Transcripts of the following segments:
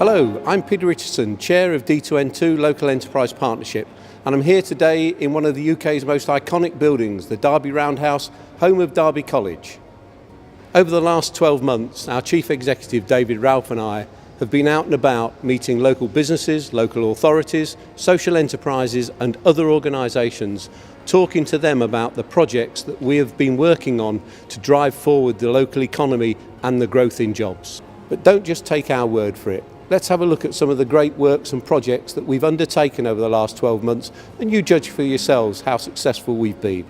Hello, I'm Peter Richardson, Chair of D2N2 Local Enterprise Partnership, and I'm here today in one of the UK's most iconic buildings, the Derby Roundhouse, home of Derby College. Over the last 12 months, our Chief Executive David Ralph and I have been out and about meeting local businesses, local authorities, social enterprises and other organisations, talking to them about the projects that we have been working on to drive forward the local economy and the growth in jobs. But don't just take our word for it. Let's have a look at some of the great works and projects that we've undertaken over the last 12 months, and you judge for yourselves how successful we've been.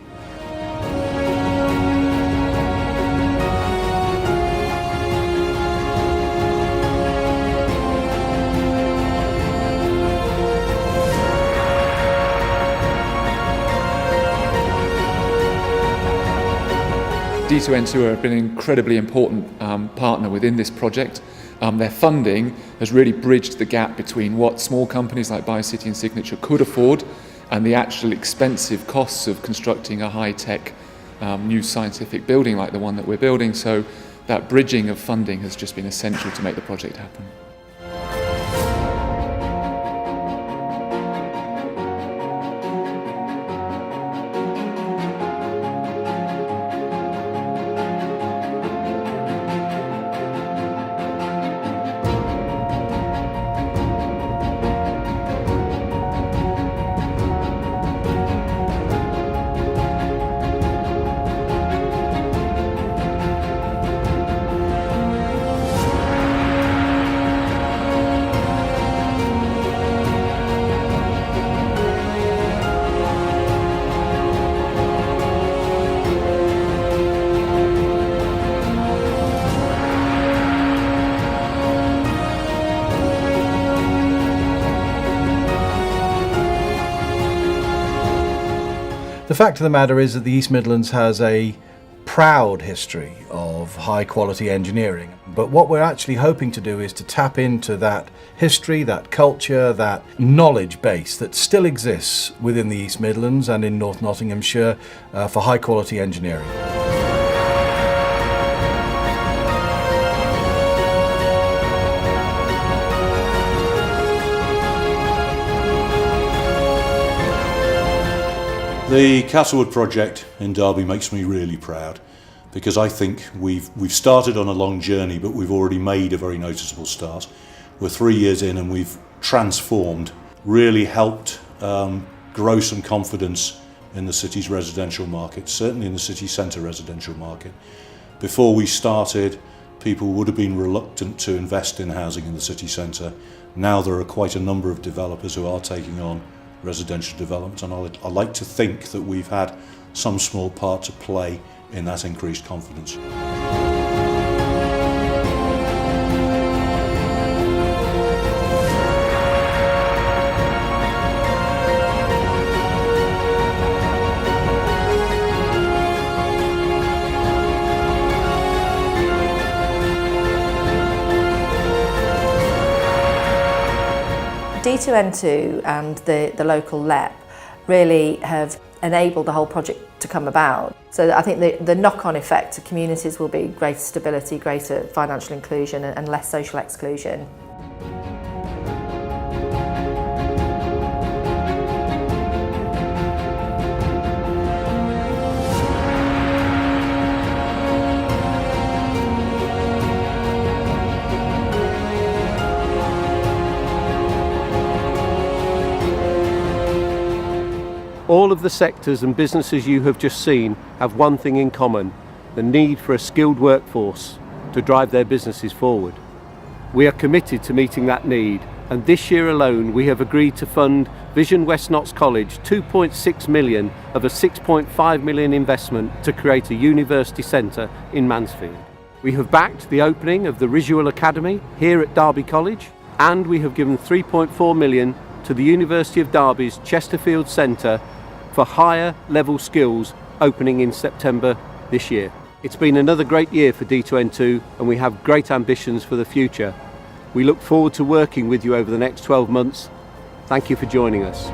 D2N2 have been an incredibly important partner within this project. Their funding has really bridged the gap between what small companies like BioCity and Signature could afford and the actual expensive costs of constructing a high-tech new scientific building like the one that we're building. So that bridging of funding has just been essential to make the project happen. The fact of the matter is that the East Midlands has a proud history of high quality engineering, but what we're actually hoping to do is to tap into that history, that culture, that knowledge base that still exists within the East Midlands and in North Nottinghamshire for high quality engineering. The Castlewood project in Derby makes me really proud because I think we've started on a long journey, but we've already made a very noticeable start. We're 3 years in and we've transformed, really helped grow some confidence in the city's residential market, certainly in the city centre residential market. Before we started, people would have been reluctant to invest in housing in the city centre. Now there are quite a number of developers who are taking on residential development, and I like to think that we've had some small part to play in that increased confidence. D2N2 and the local LEP really have enabled the whole project to come about. So I think the knock-on effect to communities will be greater stability, greater financial inclusion and less social exclusion. All of the sectors and businesses you have just seen have one thing in common: the need for a skilled workforce to drive their businesses forward. We are committed to meeting that need, and this year alone we have agreed to fund Vision West Notts College 2.6 million of a 6.5 million investment to create a university centre in Mansfield. We have backed the opening of the Visual Academy here at Derby College, and we have given 3.4 million to the University of Derby's Chesterfield Centre for higher level skills, opening in September this year. It's been another great year for D2N2 and we have great ambitions for the future. We look forward to working with you over the next 12 months. Thank you for joining us.